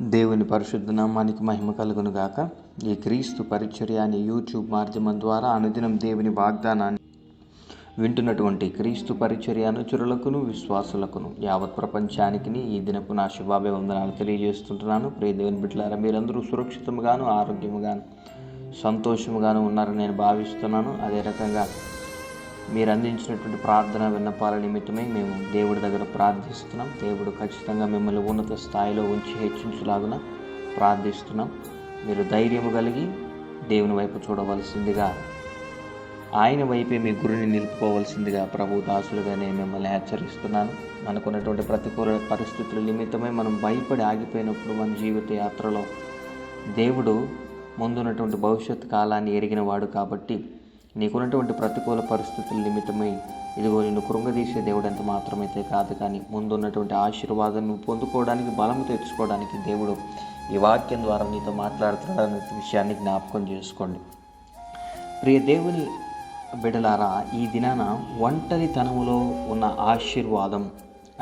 దేవుని పరిశుద్ధ నామానికి మహిమ కలుగును గాక. ఈ క్రీస్తు పరిచర్య అనే యూట్యూబ్ మాధ్యమం ద్వారా అనుదినం దేవుని వాగ్దానాన్ని వింటున్నటువంటి క్రీస్తు పరిచర్య అనుచరులకును విశ్వాసులకును యావత్ ప్రపంచానికి ఈ దినపు నా శుభాభివందనాలు తెలియజేస్తుంటున్నాను. ప్రియ దేవుని బిడ్డలారా, మీరందరూ సురక్షితంగాను ఆరోగ్యముగాను సంతోషముగాను ఉన్నారని నేను భావిస్తున్నాను. అదే రకంగా మీరు అందించినటువంటి ప్రార్థన విన్నపాల నిమిత్తమే మేము దేవుడి దగ్గర ప్రార్థిస్తున్నాం. దేవుడు ఖచ్చితంగా మిమ్మల్ని ఉన్నత స్థాయిలో ఉంచి హెచ్చించులాగున ప్రార్థిస్తున్నాం. మీరు ధైర్యము కలిగి దేవుని వైపు చూడవలసిందిగా, ఆయన వైపే మీ గురిని నిలుపుకోవాల్సిందిగా ప్రభు దాసులుగా నేను మిమ్మల్ని హెచ్చరిస్తున్నాను. మనకున్నటువంటి ప్రతికూల పరిస్థితుల నిమిత్తమై మనం భయపడి ఆగిపోయినప్పుడు మన జీవిత యాత్రలో దేవుడు ముందున్నటువంటి భవిష్యత్ కాలాన్ని ఎరిగినవాడు కాబట్టి నీకున్నటువంటి ప్రతికూల పరిస్థితుల నిమిత్తమై ఇదిగో నిన్ను కృంగదీసే దేవుడు ఎంత మాత్రమైతే కాదు, కానీ ముందున్నటువంటి ఆశీర్వాదం నువ్వు పొందుకోవడానికి, బలము తెచ్చుకోవడానికి దేవుడు ఈ వాక్యం ద్వారా నీతో మాట్లాడుతున్నాడనే విషయాన్ని జ్ఞాపకం చేసుకోండి. ప్రియ దేవుని బిడలారా, ఈ దినాన ఒంటరితనములో ఉన్న ఆశీర్వాదం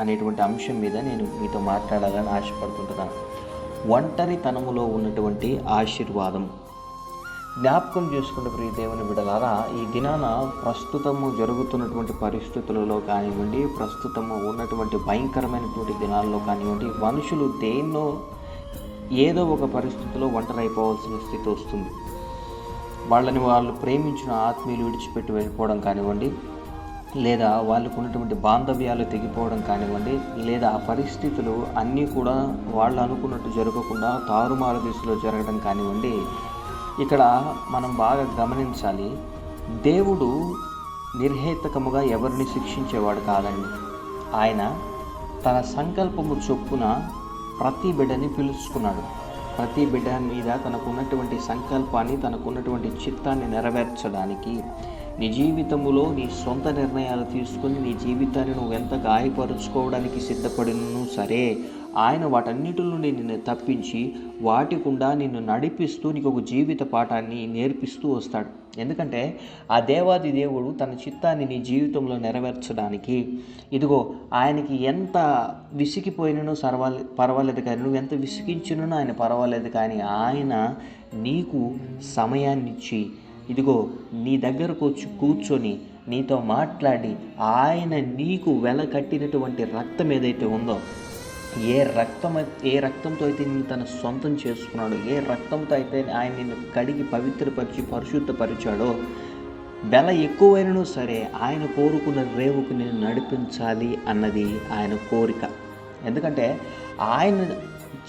అనేటువంటి అంశం మీద నేను మీతో మాట్లాడాలని ఆశపడుతుంటున్నాను. ఒంటరితనములో ఉన్నటువంటి ఆశీర్వాదం జ్ఞాపకం చేసుకున్న ప్రియ దేవుని బిడ్డలారా, ఈ దినాన ప్రస్తుతము జరుగుతున్నటువంటి పరిస్థితులలో కానివ్వండి, ప్రస్తుతము ఉన్నటువంటి భయంకరమైనటువంటి దినాల్లో కానివ్వండి, మనుషులు దేన్నో ఏదో ఒక పరిస్థితిలో ఒంటరైపోవాల్సిన స్థితి వస్తుంది. వాళ్ళని వాళ్ళు ప్రేమించిన ఆత్మీయులు విడిచిపెట్టి వెళ్ళిపోవడం కానివ్వండి, లేదా వాళ్ళకు ఉన్నటువంటి బాంధవ్యాలు తెగిపోవడం కానివ్వండి, లేదా ఆ పరిస్థితులు అన్నీ కూడా వాళ్ళు అనుకున్నట్టు జరగకుండా తారుమారు దిశలో జరగడం కానివ్వండి. ఇక్కడ మనం బాగా గమనించాలి, దేవుడు నిర్హేతకముగా ఎవరిని శిక్షించేవాడు కాదండి. ఆయన తన సంకల్పము చొప్పున ప్రతి బిడ్డని పిలుచుకున్నాడు. ప్రతి బిడ్డ మీద తనకున్నటువంటి సంకల్పాన్ని, తనకున్నటువంటి చిత్తాన్ని నెరవేర్చడానికి, నీ జీవితంలో నీ సొంత నిర్ణయాలు తీసుకుని నీ జీవితాన్ని నువ్వు ఎంత గాయపరుచుకోవడానికి సిద్ధపడినను సరే, ఆయన వాటన్నిటి నుండి నిన్ను తప్పించి వాటి గుండా నిన్ను నడిపిస్తూ నీకు ఒక జీవిత పాఠాన్ని నేర్పిస్తూ వస్తాడు. ఎందుకంటే ఆ దేవాది దేవుడు తన చిత్తాన్ని నీ జీవితంలో నెరవేర్చడానికి, ఇదిగో ఆయనకి ఎంత విసిగిపోయినను పర్వాలేదు కానీ, నువ్వు ఎంత విసిగించినను ఆయన పర్వాలేదు కానీ, ఆయన నీకు సమయాన్నిచ్చి ఇదిగో నీ దగ్గరకు వచ్చి కూర్చొని నీతో మాట్లాడి, ఆయన నీకు వెలకట్టినటువంటి రక్తం ఏదైతే ఉందో, ఏ రక్తంతో అయితే నిన్ను తన సొంతం చేసుకున్నాడో, ఏ రక్తంతో అయితే ఆయన నిన్ను కడిగి పవిత్రపరిచి పరిశుద్ధపరిచాడో, వెల ఎక్కువైనను సరే ఆయన కోరుకున్న రేవుకు నిన్ను నడిపించాలి అన్నది ఆయన కోరిక. ఎందుకంటే ఆయన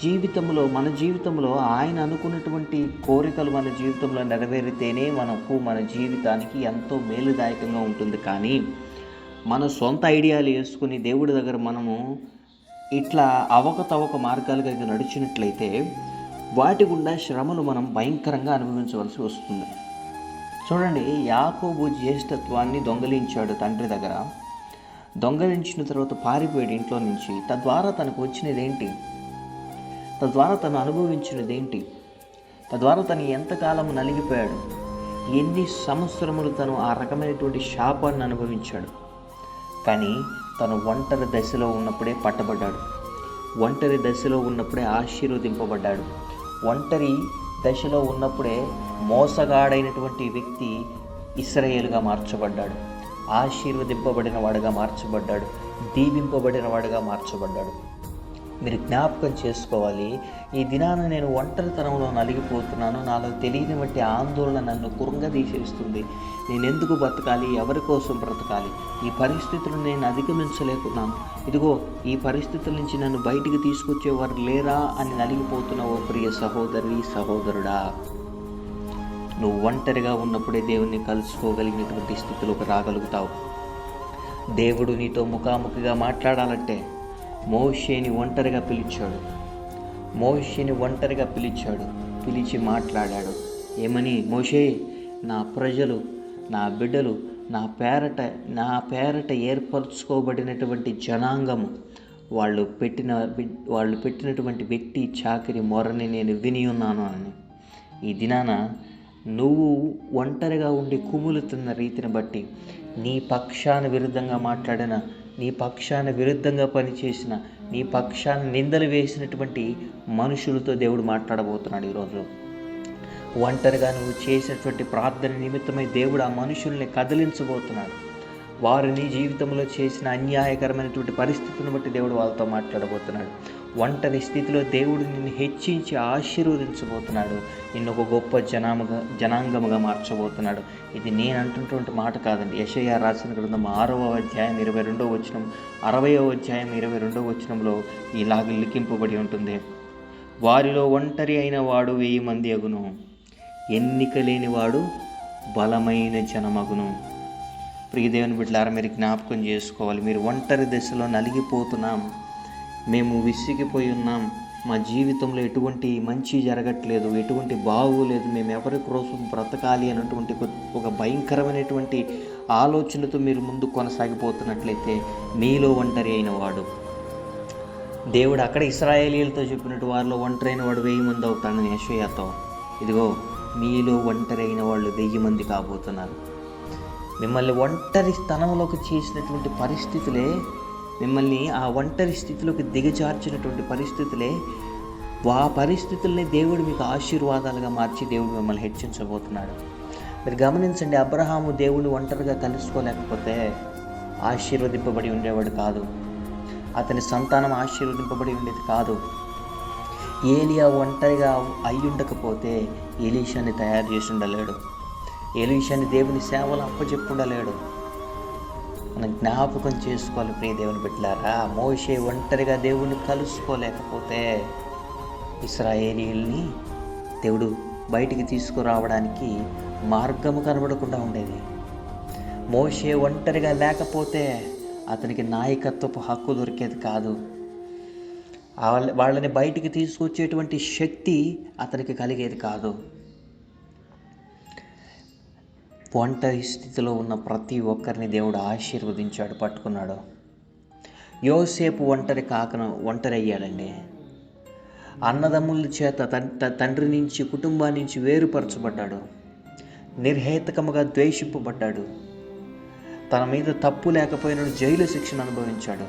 జీవితంలో, మన జీవితంలో ఆయన అనుకున్నటువంటి కోరికలు మన జీవితంలో నెరవేరితేనే మన జీవితానికి ఎంతో మేలుదాయకంగా ఉంటుంది. కానీ మన సొంత ఐడియాలు వేసుకుని దేవుడి దగ్గర మనము ఇట్లా అవకతవక మార్గాలుగా నడిచినట్లయితే వాటి గుండా శ్రమలు మనం భయంకరంగా అనుభవించవలసి వస్తుంది. చూడండి, యాకోబు జ్యేష్ఠత్వాన్ని దొంగలించాడు తండ్రి దగ్గర. దొంగలించిన తర్వాత పారిపోయాడు ఇంట్లో నుంచి. తద్వారా తనకు వచ్చినదేంటి? తద్వారా తను అనుభవించినదేంటి? తద్వారా తను ఎంతకాలం నలిగిపోయాడు? ఎన్ని సంవత్సరములు తను ఆ రకమైనటువంటి శాపాన్ని అనుభవించాడు. కానీ తను ఒంటరి దశలో ఉన్నప్పుడే పట్టబడ్డాడు. ఒంటరి దశలో ఉన్నప్పుడే ఆశీర్వదింపబడ్డాడు. ఒంటరి దశలో ఉన్నప్పుడే మోసగాడైనటువంటి వ్యక్తి ఇశ్రాయేలుగా మార్చబడ్డాడు. ఆశీర్వదింపబడిన వాడుగా మార్చబడ్డాడు. దీవింపబడిన వాడుగా మార్చబడ్డాడు. మీరు జ్ఞాపకం చేసుకోవాలి, ఈ దినాన నేను ఒంటరితనంలో నలిగిపోతున్నాను, నాలో తెలియని బట్టి ఆందోళన నన్ను కృంగదీసేస్తుంది. నేను ఎందుకు బ్రతకాలి? ఎవరి కోసం బ్రతకాలి? ఈ పరిస్థితులను నేను అధిగమించలేకున్నాను. ఇదిగో ఈ పరిస్థితుల నుంచి నన్ను బయటికి తీసుకొచ్చేవారు లేరా అని నలిగిపోతున్న ఓ ప్రియ సహోదరి, సహోదరుడా, నువ్వు ఒంటరిగా ఉన్నప్పుడే దేవుణ్ణి కలుసుకోగలిగినటువంటి స్థితిలోకి రాగలుగుతావు. దేవుడు నీతో ముఖాముఖిగా మాట్లాడాలంటే మోషేని ఒంటరిగా పిలిచాడు. పిలిచి మాట్లాడాడు. ఏమని? మోషే, నా ప్రజలు, నా బిడ్డలు, నా పేరట ఏర్పరచుకోబడినటువంటి జనాంగము, వాళ్ళు పెట్టినటువంటి వ్యక్తి చాకిరి మొరని నేను విని ఉన్నాను అని. ఈ దినాన నువ్వు ఒంటరిగా ఉండి కుములుతున్న రీతిని బట్టి, నీ పక్షాన విరుద్ధంగా మాట్లాడిన నీ పక్షాన విరుద్ధంగా పనిచేసిన, నీ పక్షాన నిందలు వేసినటువంటి మనుషులతో దేవుడు మాట్లాడబోతున్నాడు ఈరోజు. ఒంటరిగా నువ్వు చేసినటువంటి ప్రార్థన నిమిత్తమై దేవుడు ఆ మనుషుల్ని కదిలించబోతున్నాడు. వారు నీ జీవితంలో చేసిన అన్యాయకరమైనటువంటి పరిస్థితిని బట్టి దేవుడు వాళ్ళతో మాట్లాడబోతున్నాడు. ఒంటరి స్థితిలో దేవుడు నిన్ను హెచ్చించి ఆశీర్వదించబోతున్నాడు. నిన్ను ఒక గొప్ప జనాంగముగా మార్చబోతున్నాడు. ఇది నేను అంటున్నటువంటి మాట కాదండి. యెషయా రాసిన గ్రంథం 6వ అధ్యాయం 22వ వచనం, 60వ అధ్యాయం 22వ వచనంలో ఇలాగ లిఖింపబడి ఉంటుంది. వారిలో ఒంటరి అయిన వాడు 1000 మంది అగును, ఎన్నిక లేనివాడు బలమైన జనమగును. ప్రియ దేవుని బిడ్డలారా, మీరు జ్ఞాపకం చేసుకోవాలి. మీరు ఒంటరి దశలో నలిగిపోతున్నాం, మేము విసిగిపోయి ఉన్నాం, మా జీవితంలో ఎటువంటి మంచి జరగట్లేదు, ఎటువంటి బాగోలేదు, మేము ఎవరి కోసం బ్రతకాలి అన్నటువంటి ఒక భయంకరమైనటువంటి ఆలోచనతో మీరు ముందు కొనసాగిపోతున్నట్లయితే మీలో ఒంటరి అయిన వాడు, దేవుడు అక్కడ ఇశ్రాయేలీయులతో చెప్పినట్టు వారిలో ఒంటరి అయిన వాడు 1000 మంది అవుతాడని యెషయాతో. ఇదిగో మీలో ఒంటరి అయిన వాళ్ళు 1000 మంది కాబోతున్నారు. మిమ్మల్ని ఒంటరి స్థలంలోకి చేసినటువంటి పరిస్థితులే, మిమ్మల్ని ఆ ఒంటరి స్థితిలోకి దిగజార్చినటువంటి పరిస్థితులే, ఆ పరిస్థితుల్ని దేవుడు మీకు ఆశీర్వాదాలుగా మార్చి దేవుడు మిమ్మల్ని హెచ్చించబోతున్నాడు. మీరు గమనించండి, అబ్రహాము దేవుడు ఒంటరిగా కలుసుకోలేకపోతే ఆశీర్వదింపబడి ఉండేవాడు కాదు. అతని సంతానం ఆశీర్వదింపబడి ఉండేది కాదు. ఏలియా ఒంటరిగా అయి ఉండకపోతే ఎలీషాని తయారు చేసి ఉండలేడు. ఎలీషాని దేవుని సేవలు అప్పచెప్పుండలేడు. మనం జ్ఞాపకం చేసుకోవాలి ప్రియ దేవుని బిడ్డలారా. మోషే ఒంటరిగా దేవుని కలుసుకోలేకపోతే ఇశ్రాయేలీయుల్ని దేవుడు బయటికి తీసుకురావడానికి మార్గము కనబడకుండా ఉండేది. మోషే ఒంటరిగా లేకపోతే అతనికి నాయకత్వపు హక్కు దొరికేది కాదు. వాళ్ళని బయటికి తీసుకొచ్చేటువంటి శక్తి అతనికి కలిగేది కాదు. ఒంటరి స్థితిలో ఉన్న ప్రతి ఒక్కరిని దేవుడు ఆశీర్వదించాడు, పట్టుకున్నాడు. యోసేపు ఒంటరి అయ్యాడండి. అన్నదమ్ముల చేత తండ్రి నుంచి, కుటుంబాన్ని నుంచి వేరుపరచబడ్డాడు. నిర్హేతకముగా ద్వేషింపబడ్డాడు. తన మీద తప్పు లేకపోయినా జైలు శిక్షను అనుభవించాడు.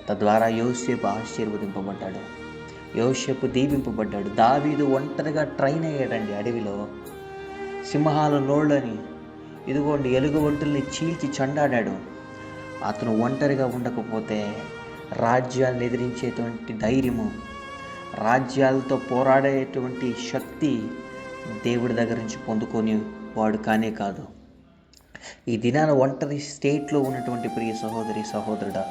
తద్వారా యోసేపు ఆశీర్వదింపబడ్డాడు. యోసేపు దీవింపబడ్డాడు. దావీదు ఒంటరిగా ట్రైన్ అయ్యాడండి. అడవిలో సింహాల నోళ్ళని, ఇదిగోండి ఎలుగుబంటుల్ని చీల్చి చండాడాడు. అతను ఒంటరిగా ఉండకపోతే రాజ్యాలను ఎదిరించేటువంటి ధైర్యము, రాజ్యాలతో పోరాడేటువంటి శక్తి దేవుడి దగ్గర నుంచి పొందుకొని వాడు కానే కాదు. ఈ దినాన ఒంటరి స్టేట్లో ఉన్నటువంటి ప్రియ సహోదరి సహోదరుడా,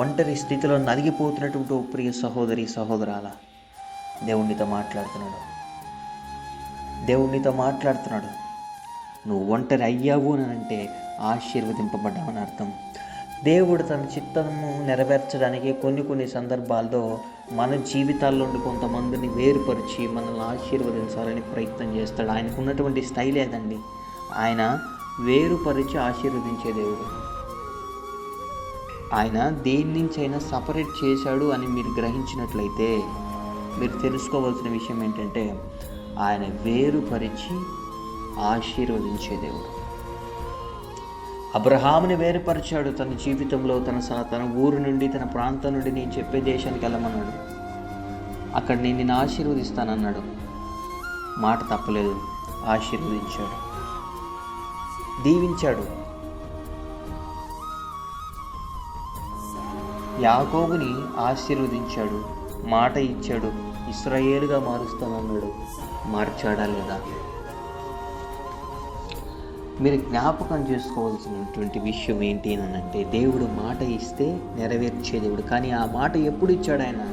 ఒంటరి స్థితిలో నలిగిపోతున్నటువంటి ఓ ప్రియ సహోదరి సహోదరాల, దేవునితో మాట్లాడుతున్నాడు. నువ్వు ఒంటరి అయ్యావు అని అంటే ఆశీర్వదింపబడ్డావని అర్థం. దేవుడు తన చిత్తము నెరవేర్చడానికి కొన్ని సందర్భాల్లో మన జీవితాల్లో నుండి కొంతమందిని వేరుపరిచి మనల్ని ఆశీర్వదించాలని ప్రయత్నం చేస్తాడు. ఆయనకు ఉన్నటువంటి స్టైల్ ఏదండి, ఆయన వేరుపరిచి ఆశీర్వదించే దేవుడు. ఆయన దేని నుంచి అయినా సపరేట్ చేశాడు అని మీరు గ్రహించినట్లయితే మీరు తెలుసుకోవాల్సిన విషయం ఏంటంటే, ఆయన వేరుపరిచి ఆశీర్వదించే దేవుడు. అబ్రహాముని వేరుపరిచాడు తన జీవితంలో. తన ఊరు నుండి, తన ప్రాంతం నుండి నేను చెప్పే దేశానికి వెళ్ళమన్నాడు. అక్కడ నేను నిన్ను ఆశీర్వదిస్తానన్నాడు. మాట తప్పలేదు, ఆశీర్వదించాడు, దీవించాడు. యాకోబుని ఆశీర్వదించాడు, మాట ఇచ్చాడు, ఇశ్రాయేలుగా మారుస్తానన్నాడు. మార్చాడా లేదా? మీరు జ్ఞాపకం చేసుకోవాల్సినటువంటి విషయం ఏంటి అని అంటే, దేవుడు మాట ఇస్తే నెరవేర్చే దేవుడు. కానీ ఆ మాట ఎప్పుడు ఇచ్చాడు? ఆయన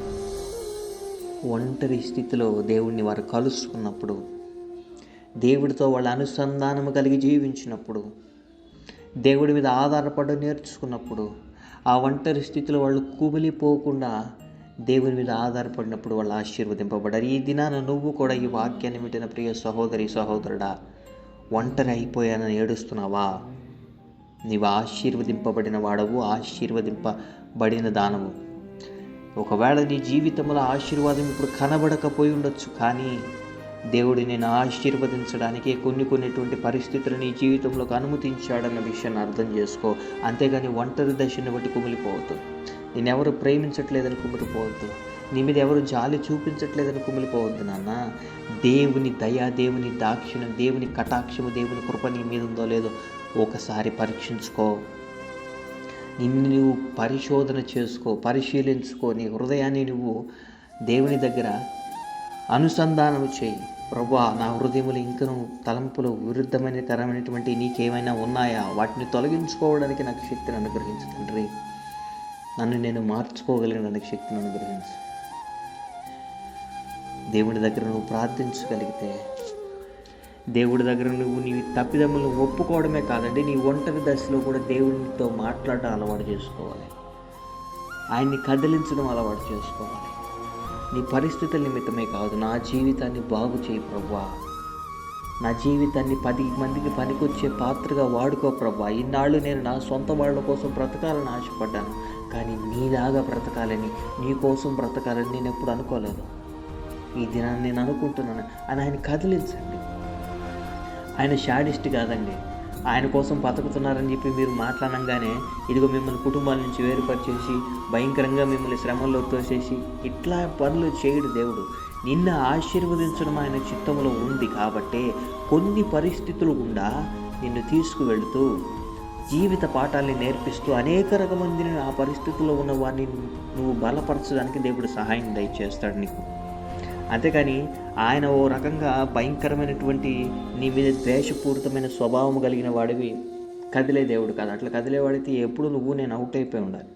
ఒంటరి స్థితిలో దేవుడిని వారు కలుసుకున్నప్పుడు, దేవుడితో వాళ్ళ అనుసంధానము కలిగి జీవించినప్పుడు, దేవుడి మీద ఆధారపడ నేర్చుకున్నప్పుడు, ఆ ఒంటరి స్థితిలో వాళ్ళు కుమిలిపోకుండా దేవుని మీద ఆధారపడినప్పుడు వాళ్ళు ఆశీర్వదింపబడ్డారు. ఈ దినాన నువ్వు కూడా ఈ వాక్యాన్ని వింటున్న ప్రియ సహోదరి సహోదరుడా, ఒంటరి అయిపోయానని ఏడుస్తున్నావా? నీవు ఆశీర్వదింపబడిన వాడవు, ఆశీర్వదింపబడిన దానవు. ఒకవేళ నీ జీవితంలో ఆశీర్వాదం ఇప్పుడు కనబడకపోయి ఉండొచ్చు, కానీ దేవుడు నేను ఆశీర్వదించడానికి కొన్నిటువంటి పరిస్థితులు నీ జీవితంలోకి అనుమతించాడన్న విషయాన్ని అర్థం చేసుకో. అంతేగాని ఒంటరి దశని బట్టి కుమిలిపోవద్దు. నేనెవరు ప్రేమించట్లేదని కుమిలిపోవద్దు. నీ మీద ఎవరు జాలి చూపించట్లేదని కుమిలిపోవద్దు నాన్న. దేవుని దయ, దేవుని దాక్షిణ్యం, దేవుని కటాక్షము, దేవుని కృప నీ మీద ఉందో లేదో ఒకసారి పరీక్షించుకో. నిన్ను నువ్వు పరిశోధన చేసుకో, పరిశీలించుకో. నీ హృదయాన్ని నువ్వు దేవుని దగ్గర అనుసంధానం చేయి. ప్రభువా, నా హృదయములు ఇంకను తలంపులు విరుద్ధమైనటువంటి నీకేమైనా ఉన్నాయా? వాటిని తొలగించుకోవడానికి నాకు శక్తిని అనుగ్రహించు తండ్రి. నన్ను నేను మార్చుకోగలిగిన శక్తిని అనుగ్రహించు. దేవుడి దగ్గర నువ్వు ప్రార్థించగలిగితే, దేవుడి దగ్గర నువ్వు నీ తప్పిదమ్ములను ఒప్పుకోవడమే కాదండి, నీ ఒంటరి దశలో కూడా దేవునితో మాట్లాడడం అలవాటు చేసుకోవాలి. ఆయన్ని కదిలించడం అలవాటు చేసుకోవాలి. నీ పరిస్థితుల నిమిత్తమే కాదు, నా జీవితాన్ని బాగు చేయి ప్రభువా, నా జీవితాన్ని 10 మందికి పనికొచ్చే పాత్రగా వాడుకో ప్రభువా. ఇన్నాళ్ళు నేను నా సొంత వాళ్ళ కోసం బ్రతకాలని ఆశపడ్డాను, కానీ నీలాగా బ్రతకాలని, నీ కోసం బ్రతకాలని నేను ఎప్పుడు అనుకోలేదు. ఈ దినాన్ని నేను అనుకుంటున్నాను అని ఆయన కదిలించండి. ఆయన శాడిస్ట్ కాదండి. ఆయన కోసం బతుకుతున్నారని చెప్పి మీరు మాట్లాడంగానే ఇదిగో మిమ్మల్ని కుటుంబాల నుంచి వేరుపరిచేసి భయంకరంగా మిమ్మల్ని శ్రమల్లో తోసేసి ఇట్లా పనులు చేయడు దేవుడు. నిన్ను ఆశీర్వదించడం ఆయన చిత్తంలో ఉంది కాబట్టే కొన్ని పరిస్థితులు గుండా నిన్ను తీసుకువెళుతూ జీవిత పాఠాలని నేర్పిస్తూ అనేక రకమందిని ఆ పరిస్థితుల్లో ఉన్న వారిని నువ్వు బలపరచడానికి దేవుడు సహాయం దయచేస్తాడు నీకు. అంతేకాని ఆయన ఓ రకంగా భయంకరమైనటువంటి నీ మీద ద్వేషపూరితమైన స్వభావం కలిగిన వాడివి కదిలే దేవుడు కాదు. అట్లా కదిలేవాడితే ఎప్పుడు నేను అవుట్ అయిపోయి ఉండాలి.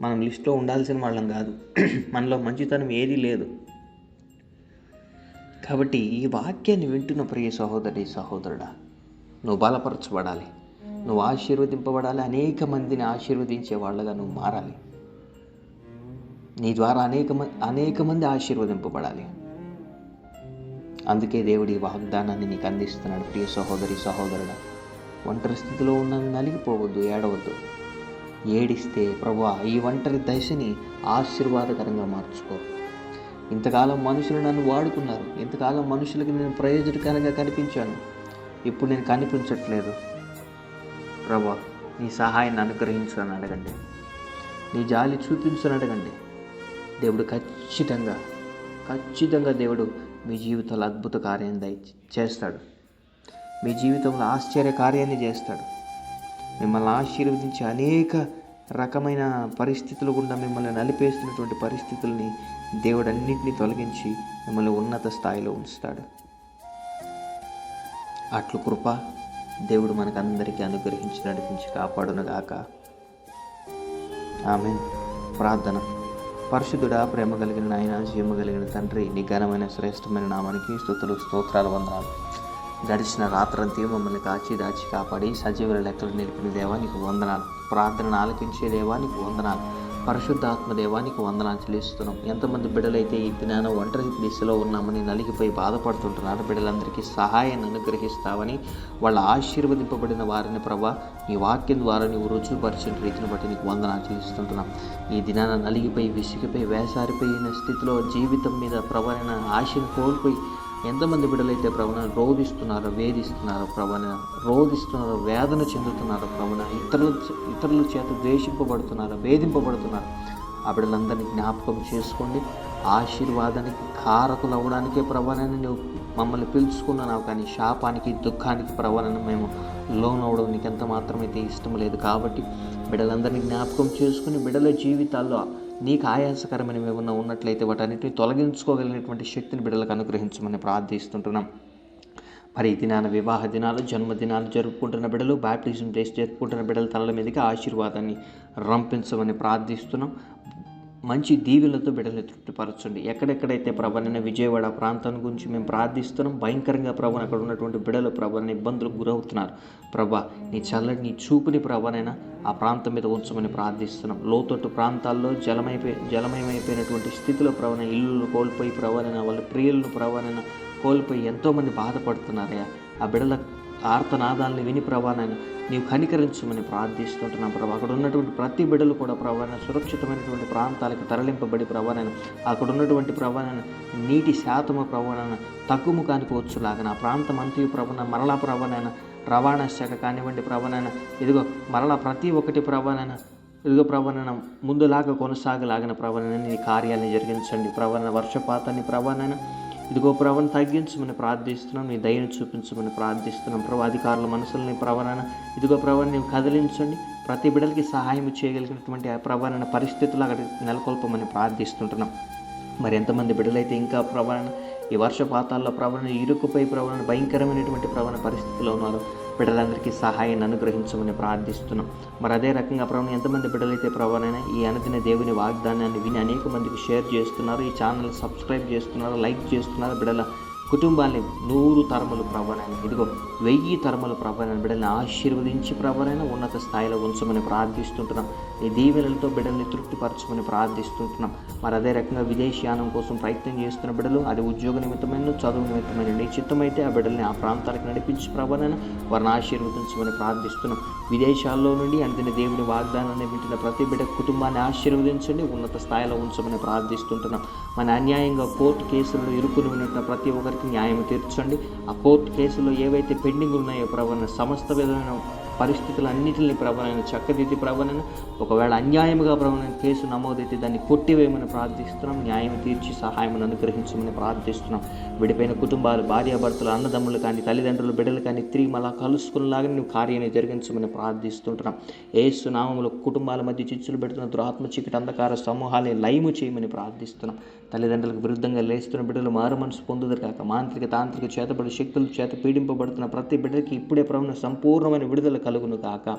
మనం లిస్ట్లో ఉండాల్సిన వాళ్ళం కాదు. మనలో మంచితనం ఏదీ లేదు. కాబట్టి ఈ వాక్యాన్ని వింటున్న ప్రియ సహోదరి సహోదరుడా, నువ్వు బలపరచబడాలి, నువ్వు ఆశీర్వదింపబడాలి, అనేక మందిని ఆశీర్వదించే వాళ్ళగా నువ్వు మారాలి. నీ ద్వారా అనేక మంది ఆశీర్వదింపబడాలి. అందుకే దేవుడి వాగ్దానాన్ని నీకు అందిస్తున్నాడు. ప్రియ సహోదరి సహోదరుడా, ఒంటరి స్థితిలో ఉన్న నలిగిపోవద్దు, ఏడవద్దు. ఏడిస్తే ప్రభువా ఈ ఒంటరి దశని ఆశీర్వాదకరంగా మార్చుకో. ఇంతకాలం మనుషులు నన్ను వాడుకున్నారు, ఇంతకాలం మనుషులకి నేను ప్రయోజనకరంగా కనిపించాను, ఇప్పుడు నేను కనిపించట్లేదు. ప్రభువా నీ సహాయాన్ని అనుగ్రహించు అని అడగండి, నీ జాలి చూపించని అడగండి. దేవుడు ఖచ్చితంగా దేవుడు మీ జీవితంలో అద్భుత కార్యాన్ని చేస్తాడు. మీ జీవితంలో ఆశ్చర్య కార్యాన్ని చేస్తాడు. మిమ్మల్ని ఆశీర్వదించి అనేక రకమైన పరిస్థితులు గుండా మిమ్మల్ని నలిపేస్తున్నటువంటి పరిస్థితుల్ని దేవుడు అన్నింటినీ తొలగించి మిమ్మల్ని ఉన్నత స్థాయిలో ఉంచుతాడు. అట్లు కృప దేవుడు మనకందరికీ అనుగ్రహించి నడిపించి కాపాడునుగాక. ఆమేన్. ప్రార్థన. పరిశుద్ధుడా, ప్రేమ కలిగిన నాయన, జీవము కలిగిన తండ్రి, నీ ఘనమైన శ్రేష్టమైన నామానికి స్తుతులు స్తోత్రాలు వందనాలు. గడిచిన రాత్రంతా మమ్మల్ని కాచి దాచి కాపాడి సజీవుల లెక్కలు నిలిపిన దేవా నీకు వందనాలు. ప్రార్థనను ఆలకించే దేవా నీకు వందనాలు. పరిశుద్ధాత్మ దేవా నీకు వందనాలు చెల్లిస్తున్నాం. ఎంతమంది బిడ్డలైతే ఈ జ్ఞానం ఒంటరి దిశలో ఉన్నామని నలిగిపోయి బాధపడుతుంటున్నారు, బిడ్డలందరికీ సహాయాన్ని అనుగ్రహిస్తావని, వాళ్ళ ఆశీర్వదింపబడిన వారిని ప్రభా నీ వాక్యం ద్వారా నీవు రుజువుపరిచిన రీతిని బట్టి నీకు వందనాలు చెల్లిస్తుంటున్నాం. ఈ దినాన నలిగిపోయి విసిగిపోయి వేసారిపోయిన స్థితిలో జీవితం మీద ప్రభాన ఆశను కోల్పోయి ఎంతమంది బిడ్డలైతే ప్రభున రోధిస్తున్నారో, వేధిస్తున్నారో ప్రభున, రోధిస్తున్నారో, వేదన చెందుతున్నారో ప్రభున, ఇతరుల చేత ద్వేషింపబడుతున్నారో, వేధింపబడుతున్నారు, ఆ బిడ్డలందరినీ జ్ఞాపకం చేసుకోండి. ఆశీర్వాదానికి కారకులు అవ్వడానికే ప్రభునని నువ్వు మమ్మల్ని పిలుచుకున్నావు, కానీ శాపానికి దుఃఖానికి ప్రభునని మేము లోనవడం నీకు ఎంత మాత్రమైతే ఇష్టం లేదు. కాబట్టి బిడ్డలందరినీ జ్ఞాపకం చేసుకుని బిడ్డల జీవితాల్లో నీకు ఆయాసకరమైన ఏమన్నా ఉన్నట్లయితే వాటన్నిటిని తొలగించుకోగలిగినటువంటి శక్తిని బిడ్డలకు అనుగ్రహించమని ప్రార్థిస్తుంటున్నాం. మరి ఈ దినాన వివాహ దినాలు, జన్మదినాలు జరుపుకుంటున్న బిడ్డలు, బ్యాప్టిజం డేస్ జరుపుకుంటున్న బిడ్డల తలల మీదకి ఆశీర్వాదాన్ని రంపించమని ప్రార్థిస్తున్నాం. మంచి దీవెలతో బిడ్డల్ని తృప్తిపరచండి. ఎక్కడెక్కడైతే ప్రభువైన విజయవాడ ప్రాంతం గురించి మేము ప్రార్థిస్తున్నాం, భయంకరంగా ప్రభువుని అక్కడ ఉన్నటువంటి బిడ్డలు ప్రభువైన ఇబ్బందులకు గురవుతున్నారు. ప్రభా నీ చల్లని నీ చూపుని ప్రభువైనా ఆ ప్రాంతం మీద ఉంచమని ప్రార్థిస్తున్నాం. లోతట్టు ప్రాంతాల్లో జలమయమైపోయినటువంటి స్థితిలో ప్రభువైన ఇల్లులు కోల్పోయి ప్రభువైన వాళ్ళ ప్రియులను ప్రభువైన కోల్పోయి ఎంతోమంది బాధపడుతున్నారయ్యా. ఆ ఆర్తనాదాలని విని ప్రభా నాయన నీవు కనికరించమని ప్రార్థిస్తుంటున్నాం ప్రభా. అక్కడ ఉన్నటువంటి ప్రతి బిడ్డలు కూడా ప్రభా నాయన సురక్షితమైనటువంటి ప్రాంతాలకు తరలింపబడి ప్రభా నాయన అక్కడ ఉన్నటువంటి ప్రభా నాయన నీటి శాతము ప్రభా నాయన తగ్గుముఖానికి వచ్చులాగా ఆ ప్రాంతం అంతయు ప్రభా నాయన మరలా ప్రభా నాయన రవాణా శాఖ కానివ్వండి ప్రభా నాయన ఇదిగో మరలా ప్రతి ఒక్కటి ప్రభా నాయన ఇదిగో ప్రభా నాయన ముందులాగా కొనసాగలాగిన ప్రభా నాయన నీ కార్యాలను జరిగించండి ప్రభా నాయన. వర్షపాతాన్ని ప్రభా నాయన ఇదిగో ప్రభాని తగ్గించమని ప్రార్థిస్తున్నాం, నీ దయను చూపించమని ప్రార్థిస్తున్నాం ప్రభా. అధికారుల మనసులని ప్రభా నాయన ఇదిగో ప్రభాని నీవు కదిలించండి, ప్రతి బిడ్డలకి సహాయం చేయగలిగినటువంటి ఆ ప్రభా నాయన పరిస్థితులు అక్కడ నెలకొల్పమని ప్రార్థిస్తుంటున్నాం. మరి ఎంతమంది బిడ్డలైతే ఇంకా ప్రభా ఈ వర్షపాతాల్లో ప్రభావం ఇరుకుపై ప్రభావం భయంకరమైనటువంటి ప్రభావ పరిస్థితిలో ఉన్నారు, బిడ్డలందరికీ సహాయాన్ని అనుగ్రహించమని ప్రార్థిస్తున్నాం. మరి అదే రకంగా ప్రభావం ఎంతమంది బిడ్డలైతే ప్రభావైనా ఈ అనుదిన దేవుని వాగ్దానాన్ని విని అనేక మందికి షేర్ చేస్తున్నారు, ఈ ఛానల్ సబ్స్క్రైబ్ చేస్తున్నారు, లైక్ చేస్తున్నారు, బిడ్డల కుటుంబాన్ని 100 తరములు ప్రభావైనా ఇదిగో 1000 తరములు ప్రభావైన బిడ్డల్ని ఆశీర్వదించి ప్రభావైనా ఉన్నత స్థాయిలో ఉంచమని ప్రార్థిస్తుంటున్నాం. ఈ దీవెనలతో బిడ్డల్ని తృప్తిపరచమని ప్రార్థిస్తుంటున్నాం. మరి అదే రకంగా విదేశీయానం కోసం ప్రయత్నం చేస్తున్న బిడ్డలు, అది ఉద్యోగ నిమిత్తమైన చదువు నిమిత్తమైన నీ చిత్తమైతే ఆ బిడ్డల్ని ఆ ప్రాంతాలకు నడిపించి ప్రభావైనా వారిని ఆశీర్వదించమని ప్రార్థిస్తున్నాం. విదేశాల్లో నుండి అందిన దేవుని వాగ్దానాన్ని వింటున్న ప్రతి బిడ్డ కుటుంబాన్ని ఆశీర్వదించండి, ఉన్నత స్థాయిలో ఉంచమని ప్రార్థిస్తుంటున్నాం. మన అన్యాయంగా కోర్టు కేసులు ఇరుకుని ఉన్నట్టు ప్రతి ఒక్కరికి న్యాయం తీర్చండి. ఆ కోర్టు కేసులో ఏవైతే పెండింగ్ ఉన్నాయో ప్రభావ సమస్త విధమైన పరిస్థితులన్నింటినీ ప్రభావం చక్కదిద్ది ప్రభావం ఒకవేళ అన్యాయముగా ప్రభావం కేసు నమోదైతే దాన్ని కొట్టివేయమని ప్రార్థిస్తున్నాం. న్యాయం తీర్చి సహాయం అనుగ్రహించమని ప్రార్థిస్తున్నాం. విడిపోయిన కుటుంబాలు, భార్యాభర్తలు, అన్నదమ్ములు కానీ తల్లిదండ్రులు, బిడ్డలు కానీ తిరిగి మళ్ళా కలుసుకునేలాగా నువ్వు కార్యాన్ని జరిగించమని ప్రార్థిస్తుంటున్నాం. యేసు నామములో కుటుంబాల మధ్య చిచ్చులు పెడుతున్న దురాత్మ చీకటి అంధకార సమూహాన్ని లయము చేయమని ప్రార్థిస్తున్నాం. తల్లిదండ్రులకు విరుద్ధంగా లేస్తున్న బిడ్డలు మారు మనసు పొందుదరు కాక, మాంత్రిక తాంత్రిక చేతబడి శక్తుల చేత పీడింపబడుతున్న ప్రతి బిడ్డకి ఇప్పుడే ప్రభుత్వం సంపూర్ణమైన విడుదల కలుగును కాక.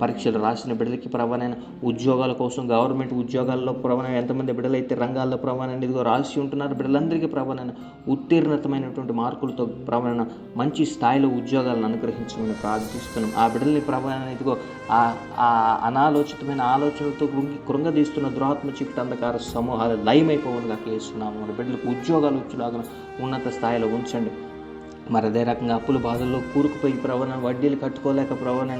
పరీక్షలు రాసిన బిడ్డలకి ప్రభావైన ఉద్యోగాల కోసం గవర్నమెంట్ ఉద్యోగాల్లో ప్రభావం ఎంతమంది బిడ్డలైతే రంగాల్లో ప్రభావం ఇదిగో రాసి ఉంటున్నారు, బిడ్డలందరికీ ప్రభావం ఉత్తీర్ణతమైనటువంటి మార్కులతో ప్రభావం మంచి స్థాయిలో ఉద్యోగాలను అనుగ్రహించమని ప్రార్థిస్తున్నాం. ఆ బిడ్డల్ని ప్రభావం ఇదిగో ఆ అనాలోచితమైన ఆలోచనలతో కృంగదీస్తున్న దురాత్మ చీకటి అంధకార సమూహాలు లయమైపోవునుగా చేస్తున్నాము. మన బిడ్డలకు ఉద్యోగాలు వచ్చేలాగా ఉన్నత స్థాయిలో ఉంచండి. మరి అదే రకంగా అప్పుల బాధల్లో కూరుకుపోయి ప్రవణ వడ్డీలు కట్టుకోలేక ప్రవణ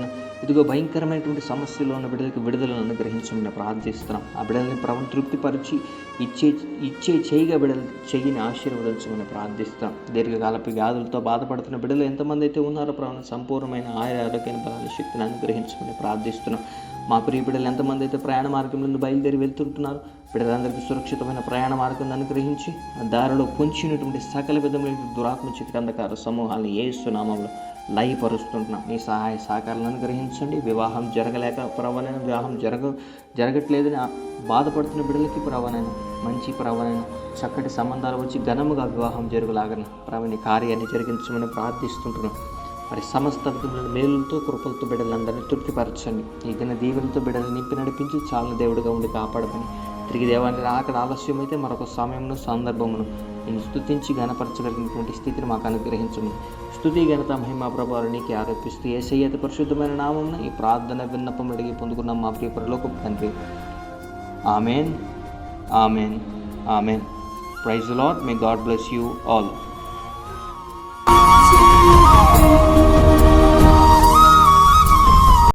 ఇదిగో భయంకరమైనటువంటి సమస్యలో ఉన్న బిడ్డలకి విడుదలను అనుగ్రహించమని ప్రార్థిస్తున్నాం. ఆ బిడ్డలని ప్రవణ తృప్తిపరిచి ఇచ్చే చేయిగా బిడ్డలు చెయ్యిని ఆశీర్వదించమని ప్రార్థిస్తాం. దీర్ఘకాలపు వ్యాధులతో బాధపడుతున్న బిడ్డలు ఎంతమంది అయితే ఉన్నారో ప్రవణ సంపూర్ణమైన ఆరోగ్య బలాల శక్తిని అనుగ్రహించమని ప్రార్థిస్తున్నాం. మా ప్రియ బిడ్డలు ఎంతమంది అయితే ప్రయాణ మార్గం నుండి బయలుదేరి వెళ్తుంటున్నారు, బిడ్డలందరికీ సురక్షితమైన ప్రయాణ మార్గం అనుగ్రహించి దారిలో పొంచినటువంటి సకల విధమైన దురాత్మ చీకటి అంధకార సమూహాలను యేసు నామములో లయపరుస్తుంటున్నాం. మీ సహాయ సహకారాలను అనుగ్రహించండి. వివాహం జరగలేక ప్రవణైన వివాహం జరగట్లేదని బాధపడుతున్న బిడ్డలకి ప్రవణైన మంచి ప్రవణైన చక్కటి సంబంధాలు వచ్చి ఘనముగా వివాహం జరుగులాగని ప్రవణి కార్యాన్ని జరిగించమని ప్రార్థిస్తుంటున్నాం. మరి సమస్త విధముల మేలులతో కృపలతో బిడ్డలందరినీ తృప్తిపరచండి. ఈ దిన దీవులతో బిడ్డలు నింపి నడిపించి చాలా దేవుడిగా ఉండి కాపాడమని, తిరిగి దేవాన్ని రాకడ ఆలస్యం అయితే మరొక సమయంలో సందర్భమును నేను స్తుతించి ఘనపరచగలిగినటువంటి స్థితిని మాకు అనుగ్రహించమని, స్తుతి ఘనత మహిమ ప్రభావాలు నీకు ఆరోపిస్తూ యేసయ్య అతి పరిశుద్ధమైన నామమున ఈ ప్రార్థన విన్నపం అడిగి పొందుకున్నాం మా ప్రియ పరలోకపు తండ్రి. Amen, amen, amen. Praise the Lord. May God bless you all.